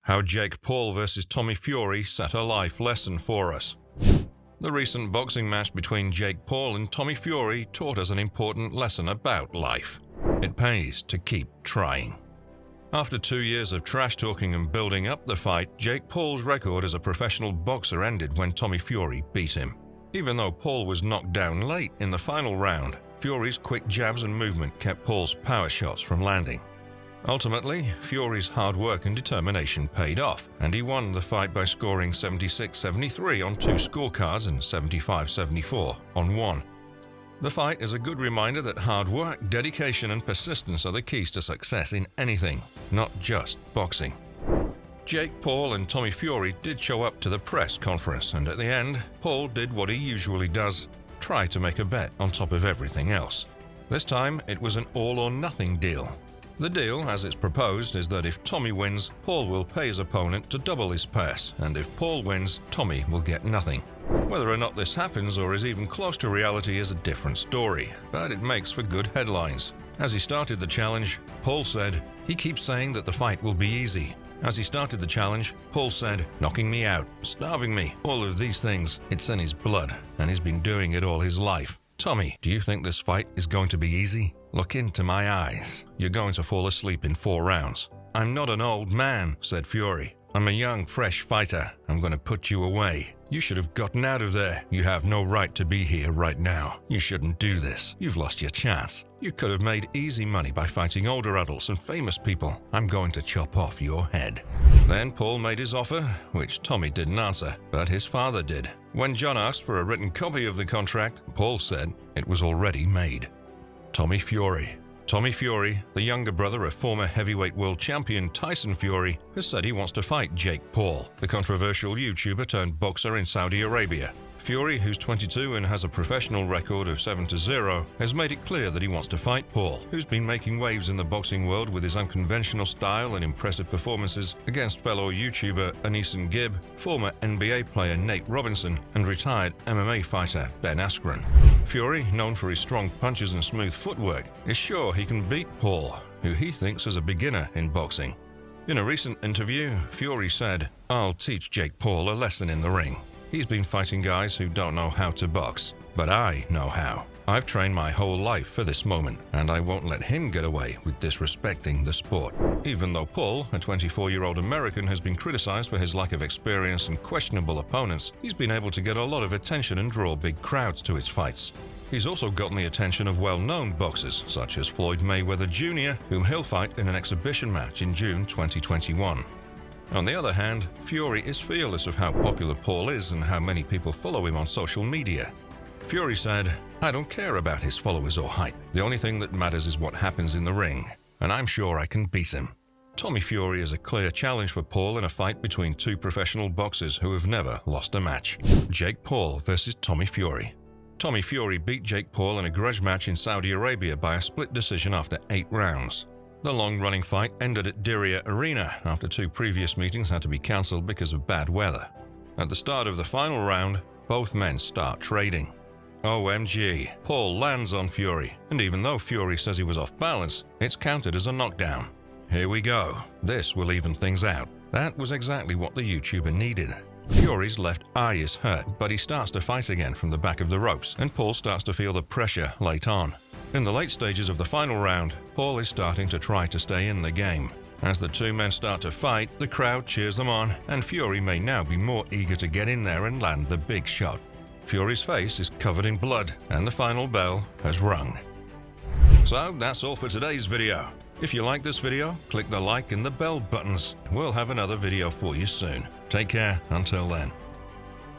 How Jake Paul vs. Tommy Fury set a life lesson for us. The recent boxing match between Jake Paul and Tommy Fury taught us an important lesson about life. It pays to keep trying. After 2 years of trash-talking and building up the fight, Jake Paul's record as a professional boxer ended when Tommy Fury beat him. Even though Paul was knocked down late in the final round, Fury's quick jabs and movement kept Paul's power shots from landing. Ultimately, Fury's hard work and determination paid off, and he won the fight by scoring 76-73 on 2 scorecards and 75-74 on 1. The fight is a good reminder that hard work, dedication, and persistence are the keys to success in anything, not just boxing. Jake Paul and Tommy Fury did show up to the press conference, and at the end, Paul did what he usually does, try to make a bet on top of everything else. This time, it was an all-or-nothing deal. The deal, as it's proposed, is that if Tommy wins, Paul will pay his opponent to double his purse, and if Paul wins, Tommy will get nothing. Whether or not this happens or is even close to reality is a different story, but it makes for good headlines. As he started the challenge, Paul said, "He keeps saying that the fight will be easy." As he started the challenge, Paul said, "Knocking me out, starving me, all of these things, it's in his blood, and he's been doing it all his life. Tommy, do you think this fight is going to be easy? Look into my eyes. You're going to fall asleep in 4 rounds. I'm not an old man," said Fury. "I'm a young, fresh fighter. I'm going to put you away. You should have gotten out of there. You have no right to be here right now. You shouldn't do this. You've lost your chance. You could have made easy money by fighting older adults and famous people. I'm going to chop off your head." Then Paul made his offer, which Tommy didn't answer, but his father did. When John asked for a written copy of the contract, Paul said it was already made. Tommy Fury. Tommy Fury, the younger brother of former heavyweight world champion Tyson Fury, has said he wants to fight Jake Paul, the controversial YouTuber turned boxer in Saudi Arabia. Fury, who's 22 and has a professional record of 7-0, has made it clear that he wants to fight Paul, who's been making waves in the boxing world with his unconventional style and impressive performances against fellow YouTuber Anisan Gibb, former NBA player Nate Robinson, and retired MMA fighter Ben Askren. Fury, known for his strong punches and smooth footwork, is sure he can beat Paul, who he thinks is a beginner in boxing. In a recent interview, Fury said, "I'll teach Jake Paul a lesson in the ring. He's been fighting guys who don't know how to box, but I know how. I've trained my whole life for this moment, and I won't let him get away with disrespecting the sport." Even though Paul, a 24-year-old American, has been criticized for his lack of experience and questionable opponents, he's been able to get a lot of attention and draw big crowds to his fights. He's also gotten the attention of well-known boxers, such as Floyd Mayweather Jr., whom he'll fight in an exhibition match in June 2021. On the other hand, Fury is fearless of how popular Paul is and how many people follow him on social media. Fury said, "I don't care about his followers or hype. The only thing that matters is what happens in the ring, and I'm sure I can beat him." Tommy Fury is a clear challenge for Paul in a fight between 2 professional boxers who have never lost a match. Jake Paul vs. Tommy Fury. Tommy Fury beat Jake Paul in a grudge match in Saudi Arabia by a split decision after 8 rounds. The long-running fight ended at Diriyah Arena after 2 previous meetings had to be cancelled because of bad weather. At the start of the final round, both men start trading. OMG, Paul lands on Fury, and even though Fury says he was off balance, it's counted as a knockdown. Here we go. This will even things out. That was exactly what the YouTuber needed. Fury's left eye is hurt, but he starts to fight again from the back of the ropes, and Paul starts to feel the pressure late on. In the late stages of the final round, Paul is starting to try to stay in the game. As the 2 men start to fight, the crowd cheers them on, and Fury may now be more eager to get in there and land the big shot. Fury's face is covered in blood, and the final bell has rung. So that's all for today's video. If you like this video, click the like and the bell buttons. We'll have another video for you soon. Take care until then.